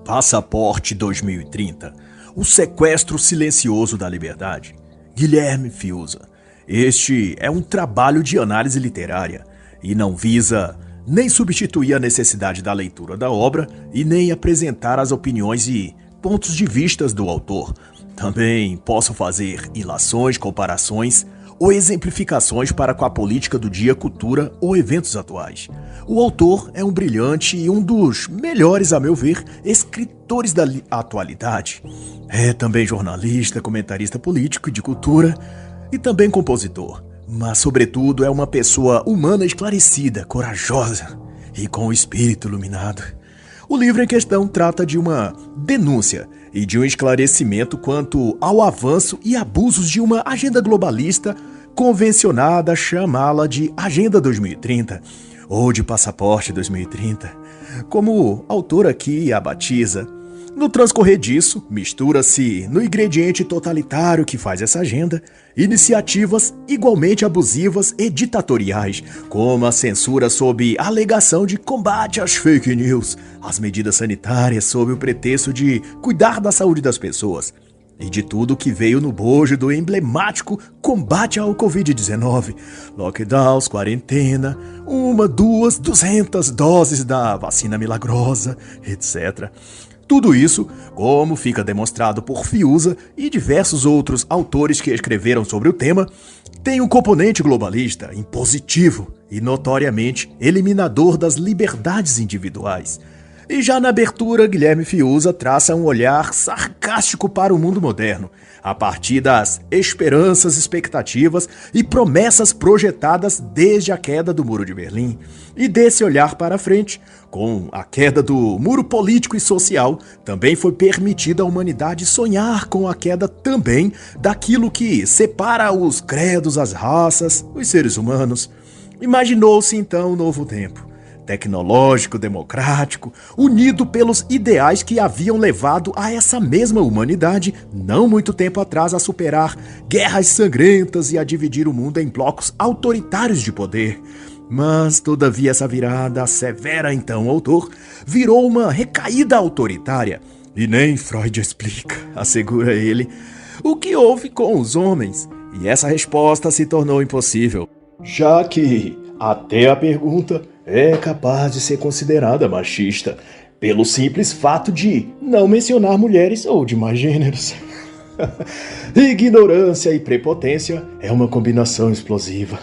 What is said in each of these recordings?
Passaporte 2030. O sequestro silencioso da liberdade. Guilherme Fiuza. Este é um trabalho de análise literária e não visa nem substituir a necessidade da leitura da obra e nem apresentar as opiniões e pontos de vistas do autor. Também posso fazer ilações, comparações ou exemplificações para com a política do dia, cultura ou eventos atuais. O autor é um brilhante e um dos melhores, a meu ver, escritores da atualidade. É também jornalista, comentarista político e de cultura e também compositor. Mas, sobretudo, é uma pessoa humana esclarecida, corajosa e com o espírito iluminado. O livro em questão trata de uma denúncia e de um esclarecimento quanto ao avanço e abusos de uma agenda globalista convencionada a chamá-la de Agenda 2030 ou de Passaporte 2030, como o autor aqui a batiza. No transcorrer disso, mistura-se no ingrediente totalitário que faz essa agenda iniciativas igualmente abusivas e ditatoriais, como a censura sob a alegação de combate às fake news, as medidas sanitárias sob o pretexto de cuidar da saúde das pessoas, e de tudo que veio no bojo do emblemático combate ao Covid-19, lockdowns, quarentena, 1, 2, 200 doses da vacina milagrosa, etc. Tudo isso, como fica demonstrado por Fiuza e diversos outros autores que escreveram sobre o tema, tem um componente globalista, impositivo e notoriamente eliminador das liberdades individuais. E já na abertura, Guilherme Fiuza traça um olhar sarcástico para o mundo moderno, a partir das esperanças, expectativas e promessas projetadas desde a queda do Muro de Berlim. E desse olhar para frente, com a queda do muro político e social, também foi permitida à humanidade sonhar com a queda também daquilo que separa os credos, as raças, os seres humanos. Imaginou-se então um novo tempo. Tecnológico, democrático, unido pelos ideais que haviam levado a essa mesma humanidade, não muito tempo atrás, a superar guerras sangrentas e a dividir o mundo em blocos autoritários de poder. Mas, todavia, essa virada severa, então, o autor, virou uma recaída autoritária. E nem Freud explica, assegura ele, o que houve com os homens. E essa resposta se tornou impossível, já que até a pergunta é capaz de ser considerada machista, pelo simples fato de não mencionar mulheres ou demais gêneros. Ignorância e prepotência é uma combinação explosiva.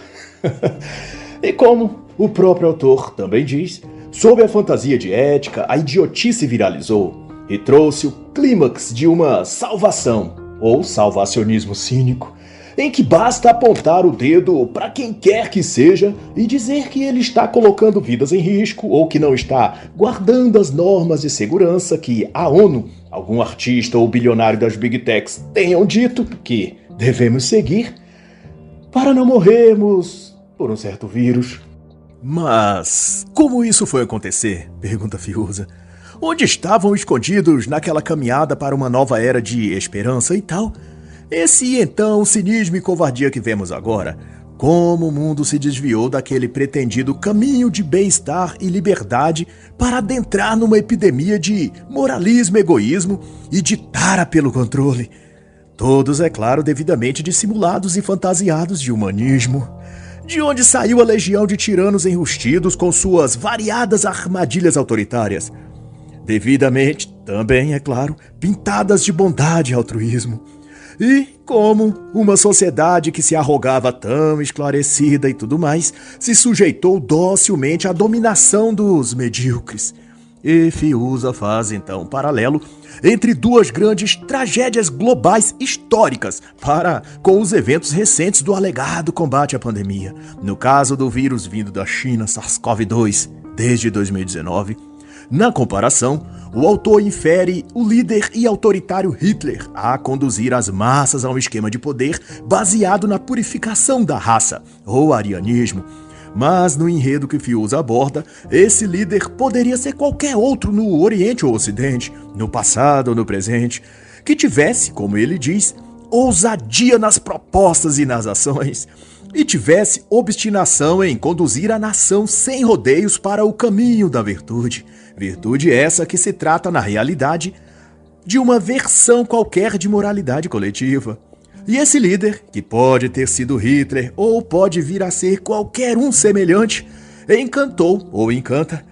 E como o próprio autor também diz, sob a fantasia de ética, a idiotice viralizou e trouxe o clímax de uma salvação, ou salvacionismo cínico, em que basta apontar o dedo para quem quer que seja e dizer que ele está colocando vidas em risco ou que não está guardando as normas de segurança que a ONU, algum artista ou bilionário das Big Techs tenham dito que devemos seguir para não morrermos por um certo vírus. Mas como isso foi acontecer? Pergunta Fiuza. Onde estavam escondidos naquela caminhada para uma nova era de esperança e tal? Esse então cinismo e covardia que vemos agora, como o mundo se desviou daquele pretendido caminho de bem-estar e liberdade para adentrar numa epidemia de moralismo, egoísmo e de tara pelo controle. Todos, é claro, devidamente dissimulados e fantasiados de humanismo. De onde saiu a legião de tiranos enrustidos com suas variadas armadilhas autoritárias? Devidamente, também, é claro, pintadas de bondade e altruísmo. E como uma sociedade que se arrogava tão esclarecida e tudo mais, se sujeitou docilmente à dominação dos medíocres. E Fiuza faz então um paralelo entre duas grandes tragédias globais históricas para com os eventos recentes do alegado combate à pandemia. No caso do vírus vindo da China, SARS-CoV-2, desde 2019, na comparação, o autor infere o líder e autoritário Hitler a conduzir as massas a um esquema de poder baseado na purificação da raça, ou arianismo. Mas no enredo que Fiuza aborda, esse líder poderia ser qualquer outro no Oriente ou Ocidente, no passado ou no presente, que tivesse, como ele diz, ousadia nas propostas e nas ações. e tivesse obstinação em conduzir a nação sem rodeios para o caminho da virtude. Virtude essa que se trata, na realidade, de uma versão qualquer de moralidade coletiva. E esse líder, que pode ter sido Hitler ou pode vir a ser qualquer um semelhante, encantou ou encanta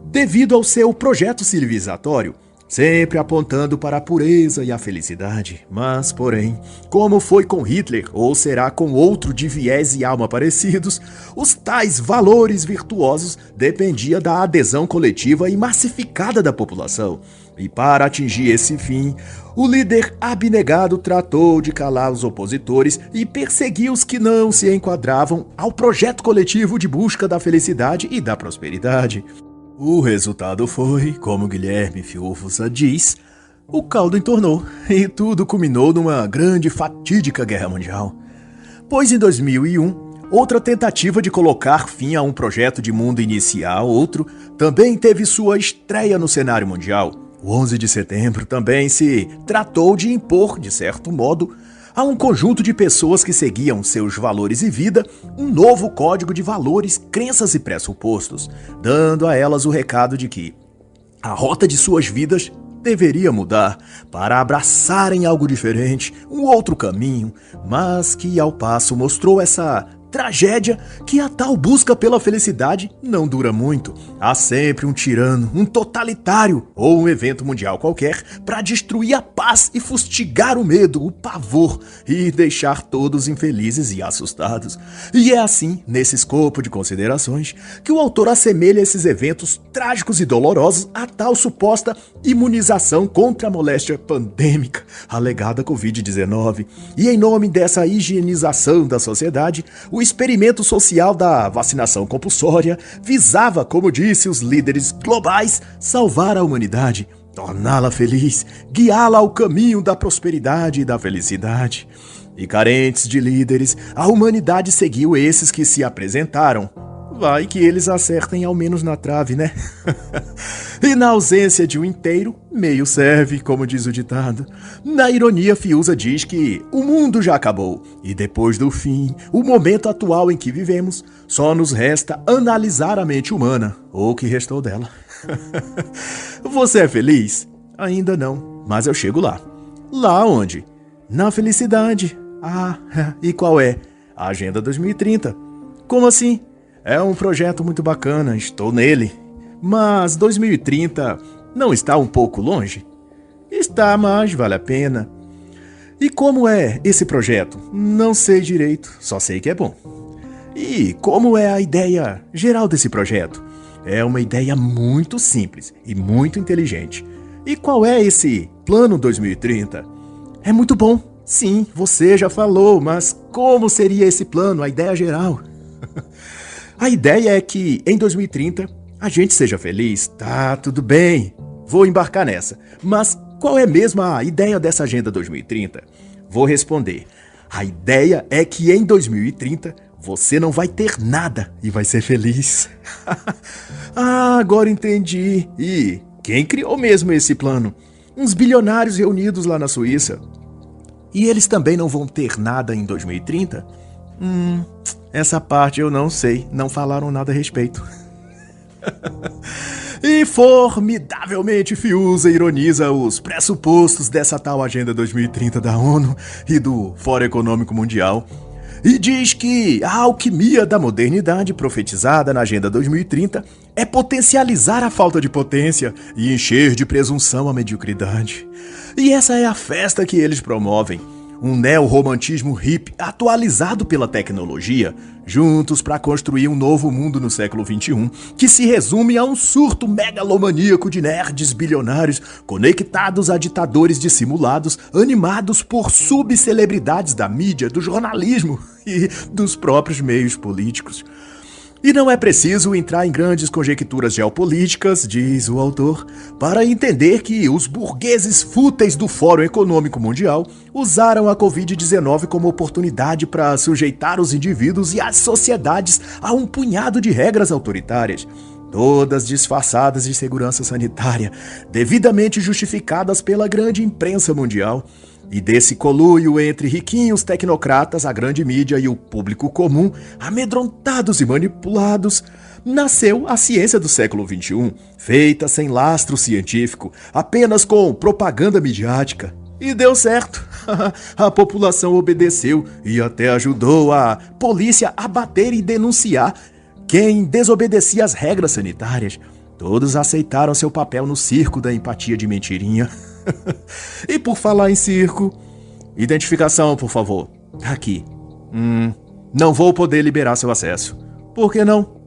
devido ao seu projeto civilizatório, sempre apontando para a pureza e a felicidade. Mas, porém, como foi com Hitler, ou será com outro de viés e alma parecidos, os tais valores virtuosos dependiam da adesão coletiva e massificada da população. E para atingir esse fim, o líder abnegado tratou de calar os opositores e perseguir os que não se enquadravam ao projeto coletivo de busca da felicidade e da prosperidade. O resultado foi, como Guilherme Fiuza diz, o caldo entornou e tudo culminou numa grande e fatídica guerra mundial. Pois em 2001, outra tentativa de colocar fim a um projeto de mundo inicial, outro, também teve sua estreia no cenário mundial. O 11 de setembro também se tratou de impor, de certo modo, a um conjunto de pessoas que seguiam seus valores e vida, um novo código de valores, crenças e pressupostos, dando a elas o recado de que a rota de suas vidas deveria mudar para abraçarem algo diferente, um outro caminho, mas que ao passo mostrou essa tragédia que a tal busca pela felicidade não dura muito. Há sempre um tirano, um totalitário ou um evento mundial qualquer para destruir a paz e fustigar o medo, o pavor e deixar todos infelizes e assustados. E é assim, nesse escopo de considerações, que o autor assemelha esses eventos trágicos e dolorosos a tal suposta imunização contra a moléstia pandêmica alegada Covid-19. E em nome dessa higienização da sociedade, o experimento social da vacinação compulsória visava, como disse os líderes globais, salvar a humanidade, torná-la feliz, guiá-la ao caminho da prosperidade e da felicidade. E carentes de líderes, a humanidade seguiu esses que se apresentaram. Vai que eles acertem ao menos na trave, né? E na ausência de um inteiro, meio serve, como diz o ditado. Na ironia, Fiuza diz que o mundo já acabou, e depois do fim, o momento atual em que vivemos, só nos resta analisar a mente humana, ou o que restou dela. Você é feliz? Ainda não, mas eu chego lá. Lá onde? Na felicidade. Ah, e qual é? A Agenda 2030. Como assim? É um projeto muito bacana, estou nele. Mas 2030 não está um pouco longe? Está, mas vale a pena. E como é esse projeto? Não sei direito, só sei que é bom. E como é a ideia geral desse projeto? É uma ideia muito simples e muito inteligente. E qual é esse Plano 2030? É muito bom. Sim, você já falou, mas como seria esse plano, a ideia geral? A ideia é que, em 2030, a gente seja feliz. Tá, tudo bem, vou embarcar nessa. Mas qual é mesmo a ideia dessa Agenda 2030? Vou responder. A ideia é que, em 2030, você não vai ter nada e vai ser feliz. Ah, agora entendi. E quem criou mesmo esse plano? Uns bilionários reunidos lá na Suíça. E eles também não vão ter nada em 2030? Essa parte eu não sei, não falaram nada a respeito. E formidavelmente Fiuza ironiza os pressupostos dessa tal Agenda 2030 da ONU e do Fórum Econômico Mundial e diz que a alquimia da modernidade profetizada na Agenda 2030 é potencializar a falta de potência e encher de presunção a mediocridade. E essa é a festa que eles promovem. Um neo-romantismo hippie atualizado pela tecnologia, juntos para construir um novo mundo no século XXI, que se resume a um surto megalomaníaco de nerds bilionários conectados a ditadores dissimulados, animados por subcelebridades da mídia, do jornalismo e dos próprios meios políticos. E não é preciso entrar em grandes conjecturas geopolíticas, diz o autor, para entender que os burgueses fúteis do Fórum Econômico Mundial usaram a Covid-19 como oportunidade para sujeitar os indivíduos e as sociedades a um punhado de regras autoritárias, todas disfarçadas de segurança sanitária, devidamente justificadas pela grande imprensa mundial. E desse conluio entre riquinhos tecnocratas, a grande mídia e o público comum, amedrontados e manipulados, nasceu a ciência do século XXI, feita sem lastro científico, apenas com propaganda midiática. E deu certo. A população obedeceu e até ajudou a polícia a bater e denunciar quem desobedecia às regras sanitárias. Todos aceitaram seu papel no circo da empatia de mentirinha. E por falar em circo, identificação, por favor. Aqui. Não vou poder liberar seu acesso. Por que não?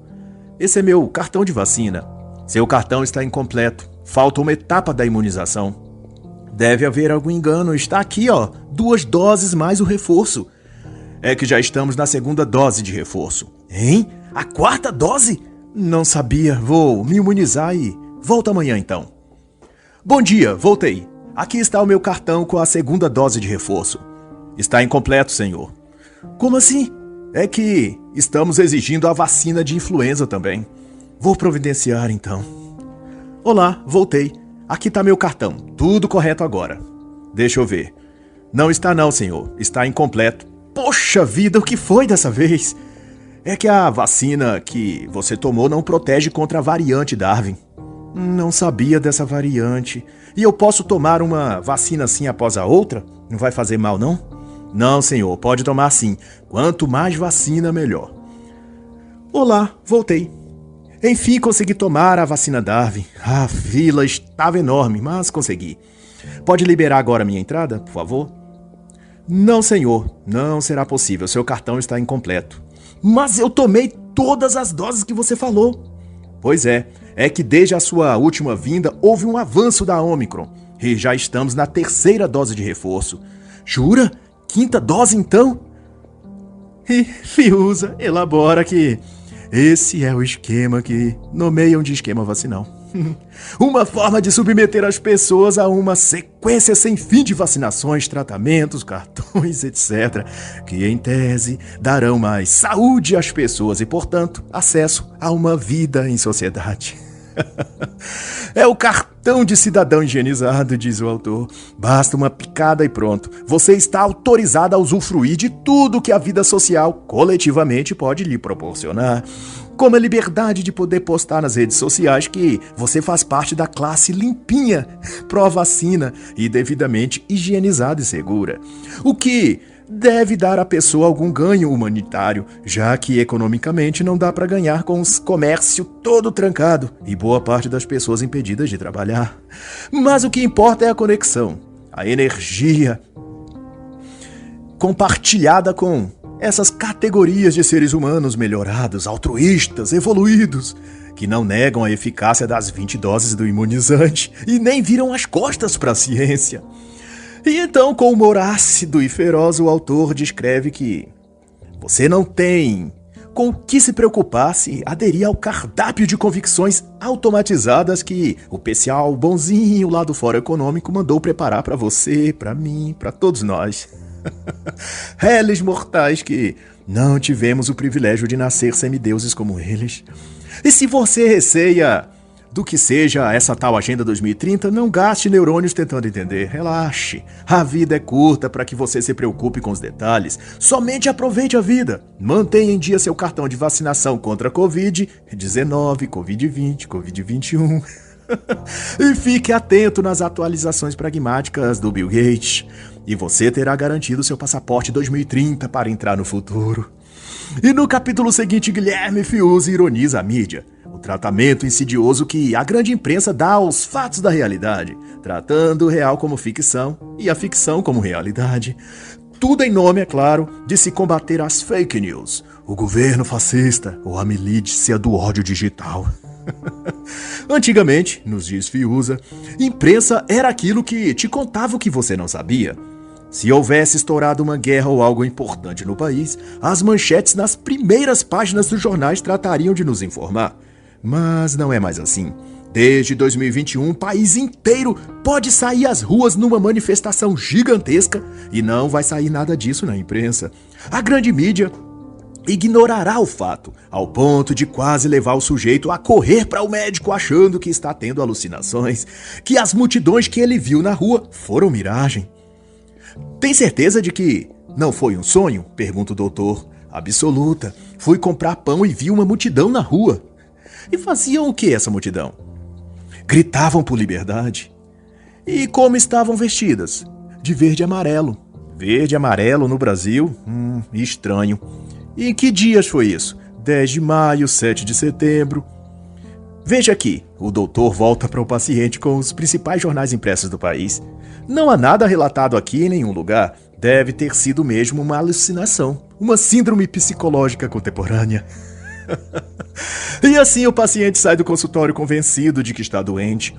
Esse é meu cartão de vacina. Seu cartão está incompleto. Falta uma etapa da imunização. Deve haver algum engano. Está aqui, 2 doses mais o reforço. É que já estamos na 2ª dose de reforço. Hein? A 4ª dose? Não sabia. Vou me imunizar e volto amanhã então. Bom dia, voltei. Aqui está o meu cartão com a 2ª dose de reforço. Está incompleto, senhor. Como assim? É que estamos exigindo a vacina de influenza também. Vou providenciar então. Olá, voltei. Aqui está meu cartão. Tudo correto agora. Deixa eu ver. Não está não, senhor. Está incompleto. Poxa vida, o que foi dessa vez? É que a vacina que você tomou não protege contra a variante Darwin. Não sabia dessa variante. E eu posso tomar uma vacina assim após a outra? Não vai fazer mal, não? Não, senhor, pode tomar sim. Quanto mais vacina, melhor. Olá, voltei. Enfim, consegui tomar a vacina Darwin. A fila estava enorme, mas consegui. Pode liberar agora minha entrada, por favor? Não, senhor, não será possível. Seu cartão está incompleto. Mas eu tomei todas as doses que você falou. Pois é que desde a sua última vinda houve um avanço da Omicron e já estamos na 3ª dose de reforço. Jura? 5ª dose então? E Fiuza elabora que esse é o esquema que nomeiam de esquema vacinal. Uma forma de submeter as pessoas a uma sequência sem fim de vacinações, tratamentos, cartões, etc., que, em tese, darão mais saúde às pessoas e, portanto, acesso a uma vida em sociedade. É o cartão de cidadão higienizado, diz o autor. Basta uma picada e pronto. Você está autorizado a usufruir de tudo que a vida social coletivamente pode lhe proporcionar. Como a liberdade de poder postar nas redes sociais que você faz parte da classe limpinha, pró-vacina e devidamente higienizada e segura. O que deve dar à pessoa algum ganho humanitário, já que economicamente não dá para ganhar com o comércio todo trancado e boa parte das pessoas impedidas de trabalhar. Mas o que importa é a conexão, a energia compartilhada com essas categorias de seres humanos melhorados, altruístas, evoluídos, que não negam a eficácia das 20 doses do imunizante e nem viram as costas para a ciência. E então, com humor ácido e feroz, o autor descreve que você não tem com o que se preocupar se aderir ao cardápio de convicções automatizadas que o pessoal bonzinho lá do Fórum Econômico mandou preparar para você, para mim, para todos nós. Réis mortais que não tivemos o privilégio de nascer semideuses como eles. E se você receia do que seja essa tal Agenda 2030, não gaste neurônios tentando entender. Relaxe. A vida é curta para que você se preocupe com os detalhes. Somente aproveite a vida. Mantenha em dia seu cartão de vacinação contra a Covid-19, Covid-20, Covid-21. E fique atento nas atualizações pragmáticas do Bill Gates. E você terá garantido seu passaporte 2030 para entrar no futuro. E no capítulo seguinte, Guilherme Fiuza ironiza a mídia. O tratamento insidioso que a grande imprensa dá aos fatos da realidade, tratando o real como ficção e a ficção como realidade. Tudo em nome, é claro, de se combater as fake news, o governo fascista ou a milícia do ódio digital. Antigamente, nos diz Fiuza, imprensa era aquilo que te contava o que você não sabia. Se houvesse estourado uma guerra ou algo importante no país, as manchetes nas primeiras páginas dos jornais tratariam de nos informar. Mas não é mais assim. Desde 2021, o país inteiro pode sair às ruas numa manifestação gigantesca e não vai sair nada disso na imprensa. A grande mídia ignorará o fato, ao ponto de quase levar o sujeito a correr para o médico achando que está tendo alucinações, que as multidões que ele viu na rua foram miragem. Tem certeza de que não foi um sonho? Pergunta o doutor. Absoluta. Fui comprar pão e vi uma multidão na rua. E faziam o que essa multidão? Gritavam por liberdade. E como estavam vestidas? De verde e amarelo. Verde e amarelo no Brasil? Estranho. E em que dias foi isso? 10 de maio, 7 de setembro. Veja aqui, o doutor volta para o paciente com os principais jornais impressos do país. Não há nada relatado aqui em nenhum lugar. Deve ter sido mesmo uma alucinação, uma síndrome psicológica contemporânea. E assim o paciente sai do consultório convencido de que está doente.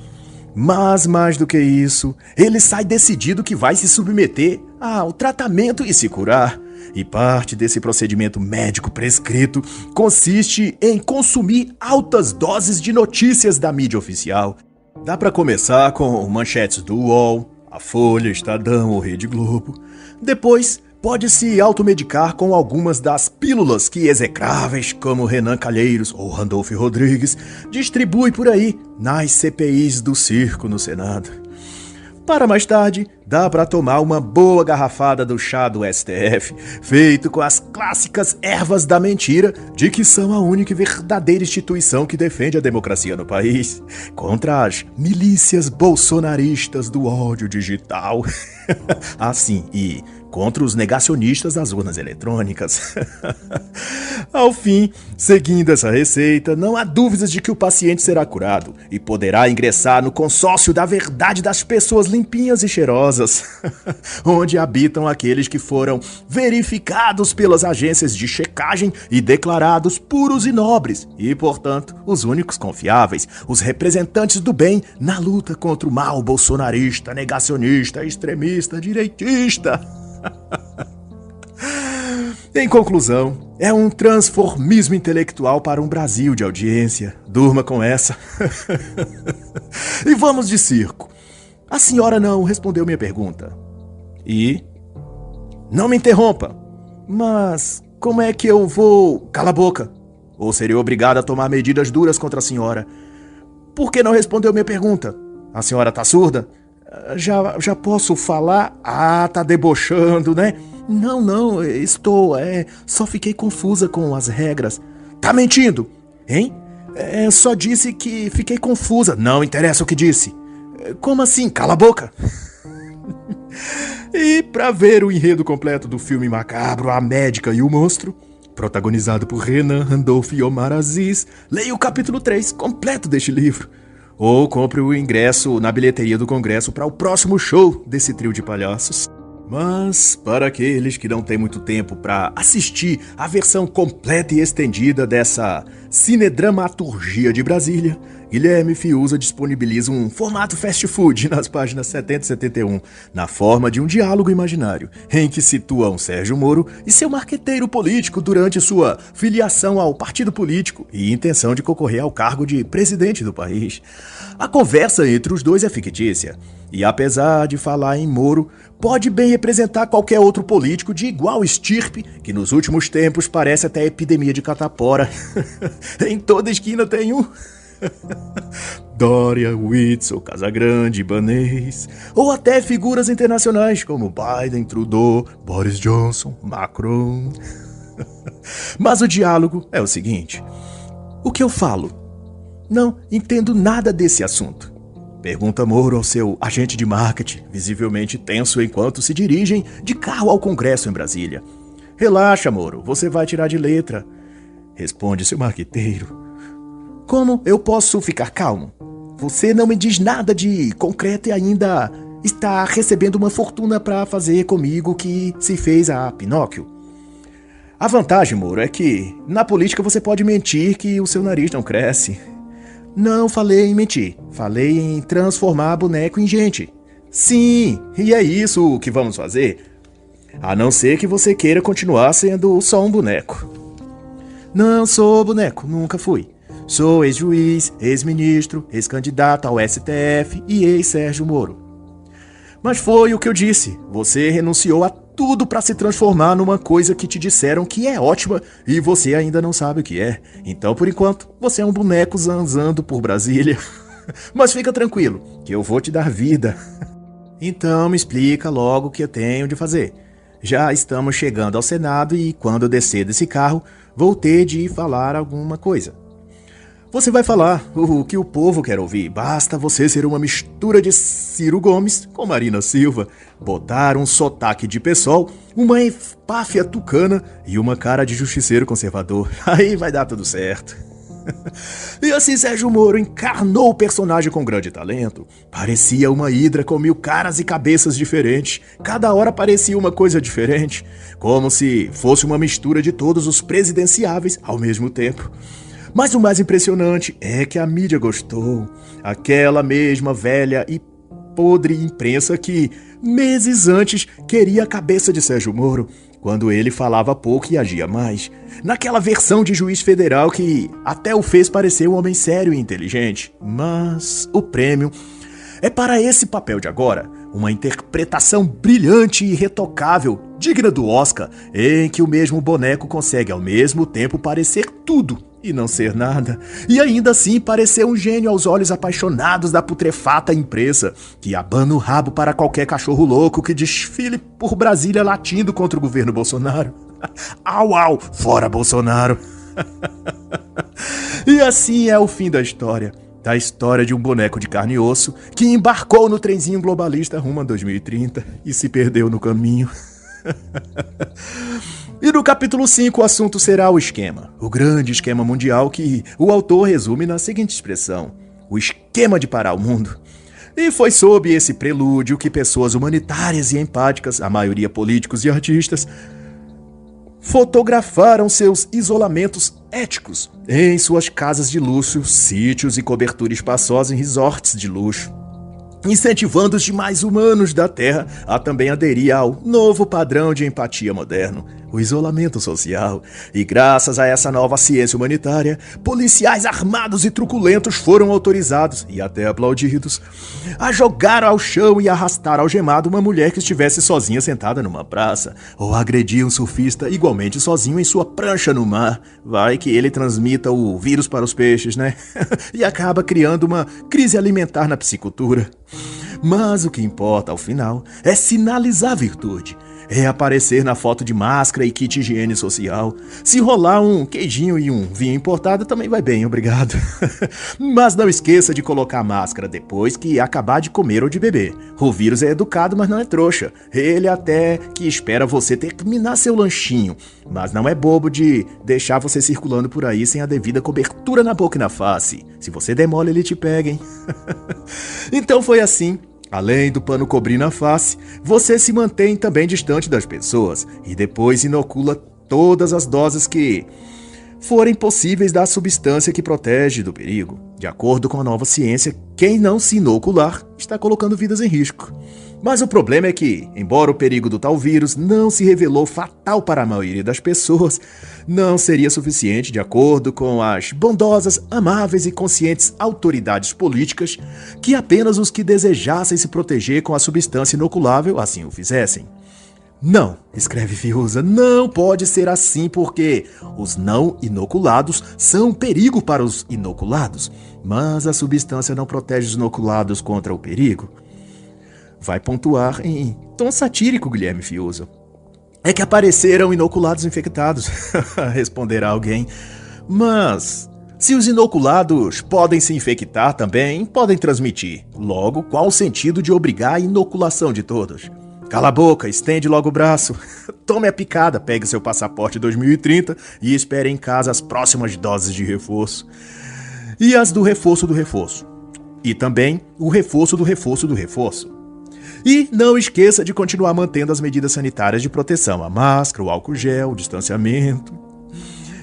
Mas mais do que isso, ele sai decidido que vai se submeter ao tratamento e se curar. E parte desse procedimento médico prescrito consiste em consumir altas doses de notícias da mídia oficial. Dá para começar com manchetes do UOL, a Folha, Estadão ou Rede Globo. Depois, pode se automedicar com algumas das pílulas que execráveis como Renan Calheiros ou Randolfo Rodrigues distribui por aí nas CPIs do circo no Senado. Para mais tarde, dá para tomar uma boa garrafada do chá do STF, feito com as clássicas ervas da mentira, de que são a única e verdadeira instituição que defende a democracia no país, contra as milícias bolsonaristas do ódio digital. Assim, e contra os negacionistas das urnas eletrônicas. Ao fim, seguindo essa receita, não há dúvidas de que o paciente será curado e poderá ingressar no consórcio da verdade das pessoas limpinhas e cheirosas, onde habitam aqueles que foram verificados pelas agências de checagem e declarados puros e nobres, e, portanto, os únicos confiáveis, os representantes do bem na luta contra o mal bolsonarista, negacionista, extremista, direitista. Em conclusão, é um transformismo intelectual para um Brasil de audiência. Durma com essa. E vamos de circo. A senhora não respondeu minha pergunta. E? Não me interrompa. Mas como é que eu vou... Cala a boca. Ou seria obrigado a tomar medidas duras contra a senhora. Por que não respondeu minha pergunta? A senhora tá surda? Já posso falar? Ah, tá debochando, né? Não, estou, só fiquei confusa com as regras. Tá mentindo, hein? Só disse que fiquei confusa. Não interessa o que disse. Como assim? Cala a boca. E pra ver o enredo completo do filme macabro A Médica e o Monstro, protagonizado por Renan, Randolph e Omar Aziz, leia o capítulo 3 completo deste livro. Ou compre o ingresso na bilheteria do Congresso para o próximo show desse trio de palhaços. Mas, para aqueles que não têm muito tempo para assistir a versão completa e estendida dessa cinedramaturgia de Brasília, Guilherme Fiuza disponibiliza um formato fast food nas páginas 70 e 71, na forma de um diálogo imaginário, em que situam Sérgio Moro e seu marqueteiro político durante sua filiação ao partido político e intenção de concorrer ao cargo de presidente do país. A conversa entre os dois é fictícia, e apesar de falar em Moro, pode bem representar qualquer outro político de igual estirpe, que nos últimos tempos parece até epidemia de catapora. Em toda esquina tem um... Dória, Witzel, Casagrande, Ibanez, ou até figuras internacionais como Biden, Trudeau, Boris Johnson, Macron. Mas o diálogo é o seguinte: o que eu falo? Não entendo nada desse assunto. Pergunta Moro ao seu agente de marketing, visivelmente tenso enquanto se dirigem de carro ao Congresso em Brasília. Relaxa, Moro, você vai tirar de letra, responde seu marqueteiro. Como eu posso ficar calmo? Você não me diz nada de concreto e ainda está recebendo uma fortuna para fazer comigo que se fez a Pinóquio. A vantagem, Moro, é que na política você pode mentir que o seu nariz não cresce. Não falei em mentir, falei em transformar boneco em gente. Sim, e é isso que vamos fazer. A não ser que você queira continuar sendo só um boneco. Não sou boneco, nunca fui. Sou ex-juiz, ex-ministro, ex-candidato ao STF e ex-Sérgio Moro. Mas foi o que eu disse, você renunciou a tudo para se transformar numa coisa que te disseram que é ótima e você ainda não sabe o que é. Então, por enquanto, você é um boneco zanzando por Brasília. Mas fica tranquilo, que eu vou te dar vida. Então me explica logo o que eu tenho de fazer. Já estamos chegando ao Senado e quando eu descer desse carro, vou ter de falar alguma coisa. Você vai falar o que o povo quer ouvir. Basta você ser uma mistura de Ciro Gomes com Marina Silva, botar um sotaque de PSOL, uma empáfia tucana e uma cara de justiceiro conservador. Aí vai dar tudo certo. E assim Sérgio Moro encarnou o personagem com grande talento. Parecia uma hidra com 1000 caras e cabeças diferentes. Cada hora parecia uma coisa diferente. Como se fosse uma mistura de todos os presidenciáveis ao mesmo tempo. Mas o mais impressionante é que a mídia gostou. Aquela mesma velha e podre imprensa que, meses antes, queria a cabeça de Sérgio Moro, quando ele falava pouco e agia mais. Naquela versão de juiz federal que até o fez parecer um homem sério e inteligente. Mas o prêmio é para esse papel de agora, uma interpretação brilhante e irretocável, digna do Oscar, em que o mesmo boneco consegue ao mesmo tempo parecer tudo e não ser nada, e ainda assim parecer um gênio aos olhos apaixonados da putrefata imprensa, que abana o rabo para qualquer cachorro louco que desfile por Brasília latindo contra o governo Bolsonaro. Au, au, fora Bolsonaro! E assim é o fim da história. Da história de um boneco de carne e osso que embarcou no trenzinho globalista rumo a 2030 e se perdeu no caminho. E no capítulo 5 o assunto será o esquema, o grande esquema mundial que o autor resume na seguinte expressão: o esquema de parar o mundo. E foi sob esse prelúdio que pessoas humanitárias e empáticas, a maioria políticos e artistas, fotografaram seus isolamentos éticos em suas casas de luxo, sítios e cobertura espaçosa em resorts de luxo, incentivando os demais humanos da Terra a também aderir ao novo padrão de empatia moderno, o isolamento social. E graças a essa nova ciência humanitária, policiais armados e truculentos foram autorizados, e até aplaudidos, a jogar ao chão e arrastar algemado uma mulher que estivesse sozinha sentada numa praça, ou agredir um surfista igualmente sozinho em sua prancha no mar. Vai que ele transmita o vírus para os peixes, né? E acaba criando uma crise alimentar na piscicultura. Mas o que importa, ao final, é sinalizar a virtude. É aparecer na foto de máscara e kit higiene social. Se rolar um queijinho e um vinho importado, também vai bem, obrigado. Mas não esqueça de colocar a máscara depois que acabar de comer ou de beber. O vírus é educado, mas não é trouxa. Ele até que espera você terminar seu lanchinho, mas não é bobo de deixar você circulando por aí sem a devida cobertura na boca e na face. Se você demora, ele te pega, hein? Então foi assim. Além do pano cobrir na face, você se mantém também distante das pessoas e depois inocula todas as doses que forem possíveis da substância que protege do perigo. De acordo com a nova ciência, quem não se inocular está colocando vidas em risco. Mas o problema é que, embora o perigo do tal vírus não se revelou fatal para a maioria das pessoas, não seria suficiente, de acordo com as bondosas, amáveis e conscientes autoridades políticas, que apenas os que desejassem se proteger com a substância inoculável assim o fizessem. Não, escreve Fiuza, não pode ser assim porque os não inoculados são um perigo para os inoculados, mas a substância não protege os inoculados contra o perigo. Vai pontuar em tom satírico, Guilherme Fiuza. É que apareceram inoculados infectados, responderá alguém. Mas se os inoculados podem se infectar também, podem transmitir. Logo, qual o sentido de obrigar a inoculação de todos? Cala a boca, estende logo o braço. Tome a picada, pegue seu passaporte 2030 e espere em casa as próximas doses de reforço. E as do reforço do reforço. E também o reforço do reforço do reforço. E não esqueça de continuar mantendo as medidas sanitárias de proteção, a máscara, o álcool gel, o distanciamento.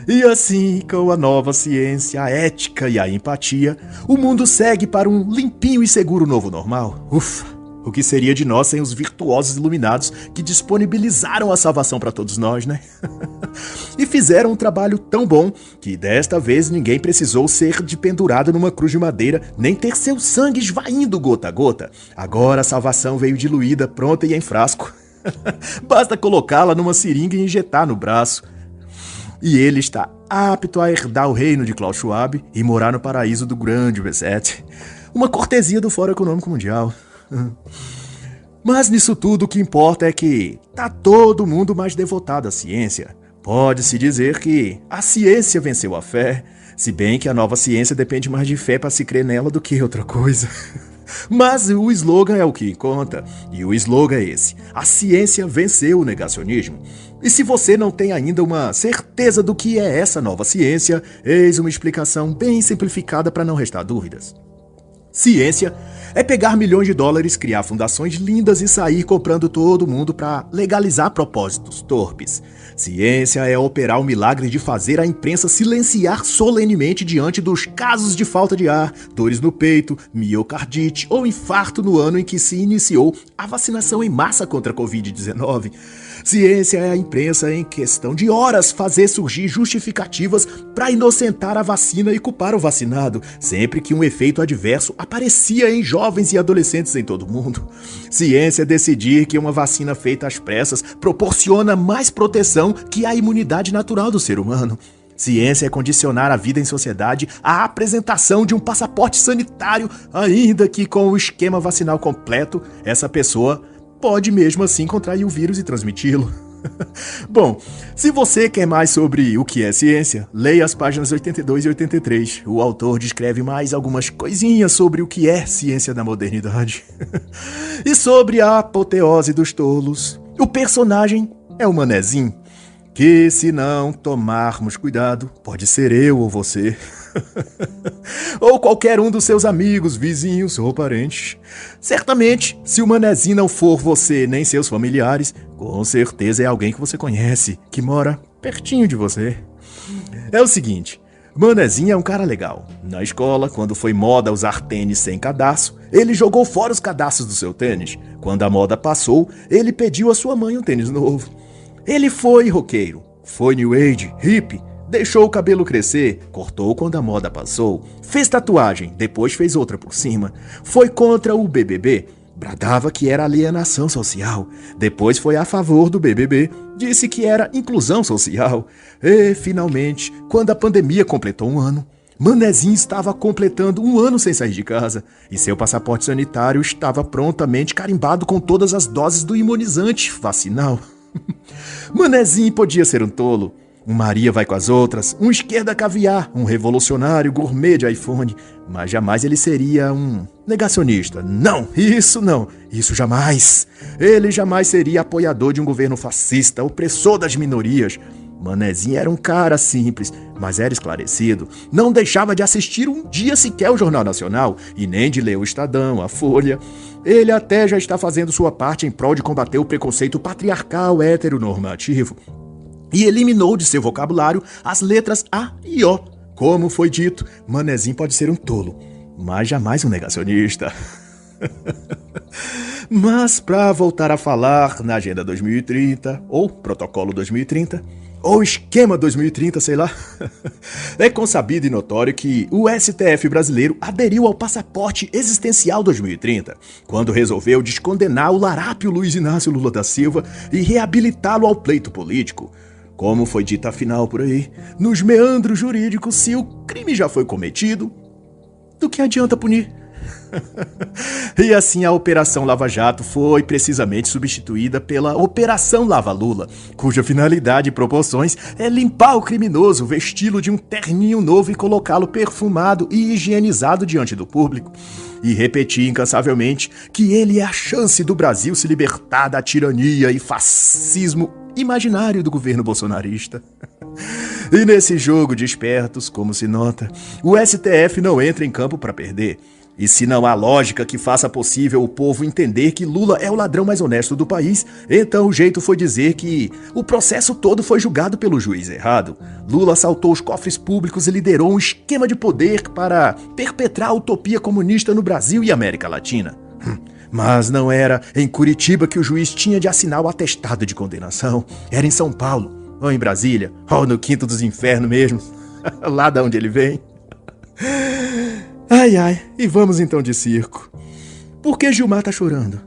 E assim, com a nova ciência, a ética e a empatia, o mundo segue para um limpinho e seguro novo normal. Ufa! O que seria de nós sem os virtuosos iluminados que disponibilizaram a salvação para todos nós, né? E fizeram um trabalho tão bom que desta vez ninguém precisou ser dependurado numa cruz de madeira, nem ter seu sangue esvaindo gota a gota. Agora a salvação veio diluída, pronta e em frasco. Basta colocá-la numa seringa e injetar no braço. E ele está apto a herdar o reino de Klaus Schwab e morar no paraíso do grande Reset. Uma cortesia do Fórum Econômico Mundial. Mas nisso tudo o que importa é que tá todo mundo mais devotado à ciência. Pode-se dizer que a ciência venceu a fé, se bem que a nova ciência depende mais de fé para se crer nela do que outra coisa. Mas o slogan é o que conta, e o slogan é esse: a ciência venceu o negacionismo. E se você não tem ainda uma certeza do que é essa nova ciência, eis uma explicação bem simplificada para não restar dúvidas. Ciência é pegar milhões de dólares, criar fundações lindas e sair comprando todo mundo para legalizar propósitos torpes. Ciência é operar o milagre de fazer a imprensa silenciar solenemente diante dos casos de falta de ar, dores no peito, miocardite ou infarto no ano em que se iniciou a vacinação em massa contra a Covid-19. Ciência é a imprensa, em questão de horas, fazer surgir justificativas para inocentar a vacina e culpar o vacinado, sempre que um efeito adverso aparecia em jovens e adolescentes em todo o mundo. Ciência é decidir que uma vacina feita às pressas proporciona mais proteção que a imunidade natural do ser humano. Ciência é condicionar a vida em sociedade à apresentação de um passaporte sanitário, ainda que com o esquema vacinal completo, essa pessoa pode mesmo assim contrair o vírus e transmiti-lo. Bom, se você quer mais sobre o que é ciência, leia as páginas 82 e 83. O autor descreve mais algumas coisinhas sobre o que é ciência da modernidade. E sobre a apoteose dos tolos, o personagem é o Manezinho, que se não tomarmos cuidado, pode ser eu ou você. Ou qualquer um dos seus amigos, vizinhos ou parentes. Certamente, se o Manezinho não for você nem seus familiares, com certeza é alguém que você conhece, que mora pertinho de você. É o seguinte, Manezinho é um cara legal. Na escola, quando foi moda usar tênis sem cadarço, ele jogou fora os cadarços do seu tênis. Quando a moda passou, ele pediu à sua mãe um tênis novo. Ele foi roqueiro, foi new age, hippie, deixou o cabelo crescer, cortou quando a moda passou, fez tatuagem, depois fez outra por cima, foi contra o BBB, bradava que era alienação social, depois foi a favor do BBB, disse que era inclusão social, e, finalmente, quando a pandemia completou um ano, Manezinho estava completando um ano sem sair de casa, e seu passaporte sanitário estava prontamente carimbado com todas as doses do imunizante vacinal. Manezinho podia ser um tolo, um Maria vai com as outras, um esquerda caviar, um revolucionário gourmet de iPhone, mas jamais ele seria um negacionista. Não, isso jamais. Ele jamais seria apoiador de um governo fascista, opressor das minorias. Manezinho era um cara simples, mas era esclarecido. Não deixava de assistir um dia sequer o Jornal Nacional e nem de ler o Estadão, a Folha. Ele até já está fazendo sua parte em prol de combater o preconceito patriarcal heteronormativo e eliminou de seu vocabulário as letras A e O. Como foi dito, Manezinho pode ser um tolo, mas jamais um negacionista. Mas para voltar a falar na Agenda 2030, ou Protocolo 2030, ou Esquema 2030, sei lá, é consabido e notório que o STF brasileiro aderiu ao Passaporte Existencial 2030, quando resolveu descondenar o larápio Luiz Inácio Lula da Silva e reabilitá-lo ao pleito político. Como foi dito afinal por aí, nos meandros jurídicos, se o crime já foi cometido, do que adianta punir? E assim a Operação Lava Jato foi precisamente substituída pela Operação Lava Lula, cuja finalidade e proporções é limpar o criminoso, vesti-lo de um terninho novo e colocá-lo perfumado e higienizado diante do público. E repetir incansavelmente que ele é a chance do Brasil se libertar da tirania e fascismo imaginário do governo bolsonarista. E nesse jogo de espertos, como se nota, o STF não entra em campo para perder. E se não há lógica que faça possível o povo entender que Lula é o ladrão mais honesto do país, então o jeito foi dizer que o processo todo foi julgado pelo juiz errado. Lula assaltou os cofres públicos e liderou um esquema de poder para perpetrar a utopia comunista no Brasil e América Latina. Mas não era em Curitiba que o juiz tinha de assinar o atestado de condenação. Era em São Paulo, ou em Brasília, ou no Quinto dos Infernos mesmo, lá da onde ele vem. Ai, e vamos então de circo. Por que Gilmar tá chorando?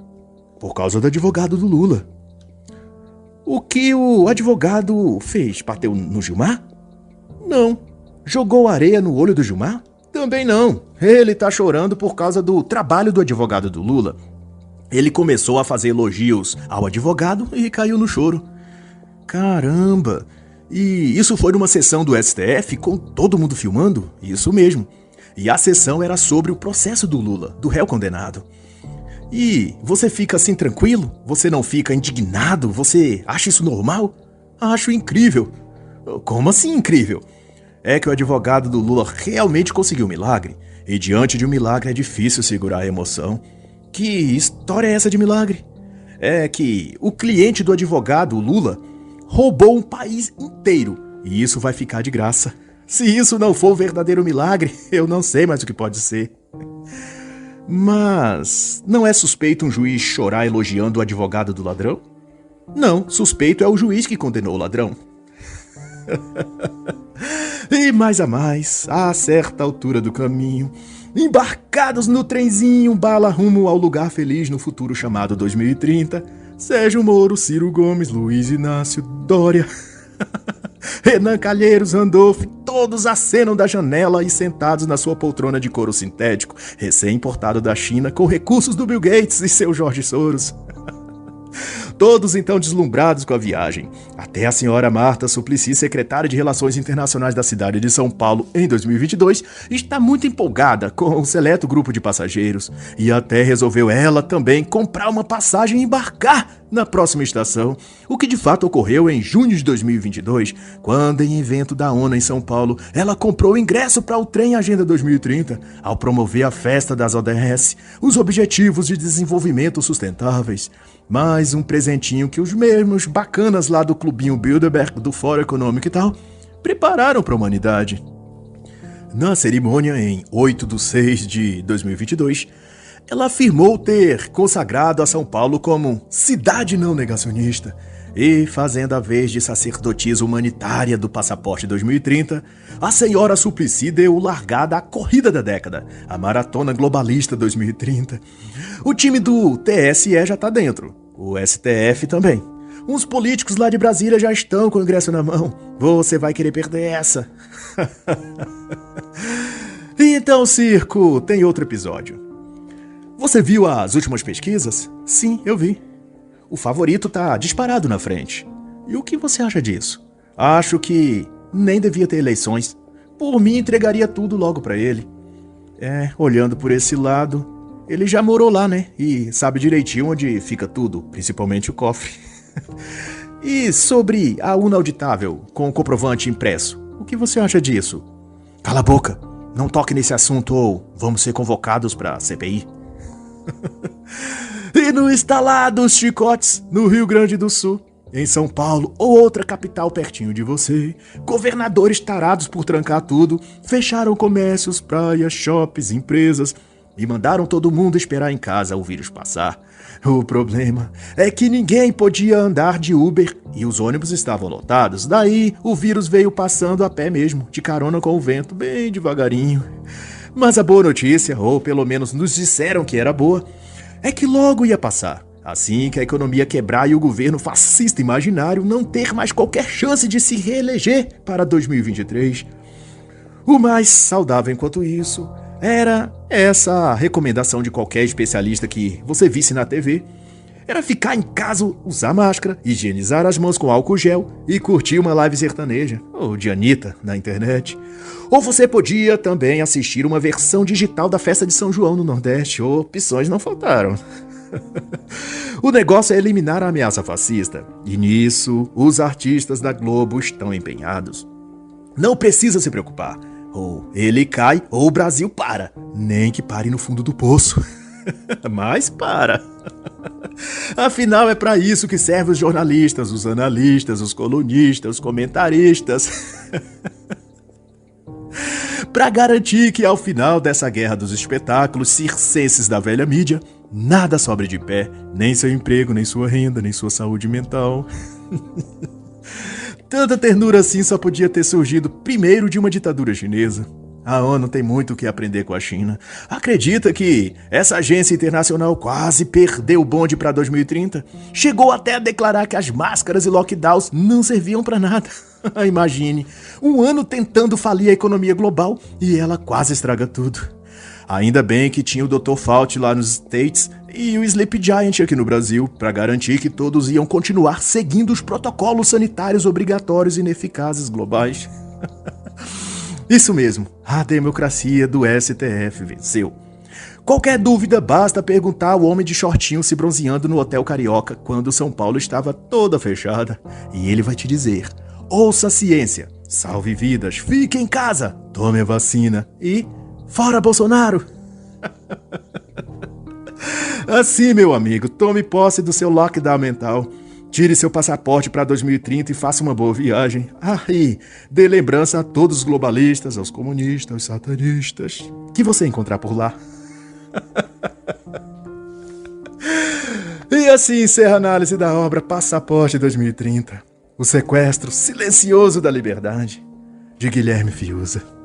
Por causa do advogado do Lula. O que o advogado fez? Bateu no Gilmar? Não. Jogou areia no olho do Gilmar? Também não. Ele tá chorando por causa do trabalho do advogado do Lula. Ele começou a fazer elogios ao advogado e caiu no choro. Caramba! E isso foi numa sessão do STF com todo mundo filmando? Isso mesmo. E a sessão era sobre o processo do Lula, do réu condenado. E você fica assim tranquilo? Você não fica indignado? Você acha isso normal? Acho incrível. Como assim incrível? É que o advogado do Lula realmente conseguiu um milagre. E diante de um milagre é difícil segurar a emoção. Que história é essa de milagre? É que o cliente do advogado, o Lula, roubou um país inteiro. E isso vai ficar de graça. Se isso não for um verdadeiro milagre, eu não sei mais o que pode ser. Mas não é suspeito um juiz chorar elogiando o advogado do ladrão? Não, suspeito é o juiz que condenou o ladrão. E mais a mais, a certa altura do caminho, embarcados no trenzinho bala rumo ao lugar feliz no futuro chamado 2030, Sérgio Moro, Ciro Gomes, Luiz Inácio, Dória, Renan Calheiros, Randolph, todos acenam da janela e sentados na sua poltrona de couro sintético, recém-importado da China com recursos do Bill Gates e seu Jorge Soros. Todos então deslumbrados com a viagem. Até a senhora Marta Suplicy, secretária de Relações Internacionais da cidade de São Paulo em 2022, está muito empolgada com um seleto grupo de passageiros e até resolveu ela também comprar uma passagem e embarcar na próxima estação, o que de fato ocorreu em junho de 2022, quando em evento da ONU em São Paulo, ela comprou o ingresso para o trem Agenda 2030, ao promover a festa das ODS, os Objetivos de Desenvolvimento Sustentáveis. Mais um presentinho que os mesmos bacanas lá do Clubinho Bilderberg, do Fórum Econômico e tal, prepararam para a humanidade. Na cerimônia, em 8/6 de 2022, ela afirmou ter consagrado a São Paulo como cidade não negacionista e, fazendo a vez de sacerdotisa humanitária do Passaporte 2030, a senhora Suplicy deu largada à corrida da década, a Maratona Globalista 2030. O time do TSE já tá dentro, o STF também. Uns políticos lá de Brasília já estão com o ingresso na mão. Você vai querer perder essa. Então, circo, tem outro episódio. Você viu as últimas pesquisas? Sim, eu vi. O favorito tá disparado na frente. E o que você acha disso? Acho que nem devia ter eleições. Por mim, entregaria tudo logo pra ele. Olhando por esse lado, ele já morou lá, né? E sabe direitinho onde fica tudo, principalmente o cofre. E sobre a urna auditável com o comprovante impresso, o que você acha disso? Cala a boca, não toque nesse assunto ou vamos ser convocados pra CPI. E no estalar dos chicotes, no Rio Grande do Sul, em São Paulo ou outra capital pertinho de você, governadores tarados por trancar tudo, fecharam comércios, praias, shoppings, empresas e mandaram todo mundo esperar em casa o vírus passar. O problema é que ninguém podia andar de Uber e os ônibus estavam lotados. Daí o vírus veio passando a pé mesmo, de carona com o vento, bem devagarinho. Mas a boa notícia, ou pelo menos nos disseram que era boa, é que logo ia passar. Assim que a economia quebrar e o governo fascista imaginário não ter mais qualquer chance de se reeleger para 2023. O mais saudável enquanto isso era essa recomendação de qualquer especialista que você visse na TV. Era ficar em casa, usar máscara, higienizar as mãos com álcool gel e curtir uma live sertaneja, ou de Anitta, na internet. Ou você podia também assistir uma versão digital da festa de São João no Nordeste, opções não faltaram. O negócio é eliminar a ameaça fascista, e nisso os artistas da Globo estão empenhados. Não precisa se preocupar, ou ele cai ou o Brasil para, nem que pare no fundo do poço. Mas para. Afinal, é para isso que servem os jornalistas, os analistas, os colunistas, os comentaristas. Para garantir que ao final dessa guerra dos espetáculos circenses da velha mídia, nada sobre de pé, nem seu emprego, nem sua renda, nem sua saúde mental. Tanta ternura assim só podia ter surgido primeiro de uma ditadura chinesa. A ONU tem muito o que aprender com a China. Acredita que essa agência internacional quase perdeu o bonde para 2030? Chegou até a declarar que as máscaras e lockdowns não serviam para nada. Imagine, um ano tentando falir a economia global e ela quase estraga tudo. Ainda bem que tinha o Dr. Fauci lá nos States e o Sleep Giant aqui no Brasil, para garantir que todos iam continuar seguindo os protocolos sanitários obrigatórios e ineficazes globais. Isso mesmo, a democracia do STF venceu. Qualquer dúvida, basta perguntar ao homem de shortinho se bronzeando no Hotel Carioca quando São Paulo estava toda fechada. E ele vai te dizer: ouça a ciência, salve vidas, fique em casa, tome a vacina e fora Bolsonaro! Assim, meu amigo, tome posse do seu lockdown mental. Tire seu passaporte para 2030 e faça uma boa viagem. E dê lembrança a todos os globalistas, aos comunistas, aos satanistas, que você encontrar por lá. E assim encerra a análise da obra Passaporte 2030, o sequestro silencioso da liberdade, de Guilherme Fiuza.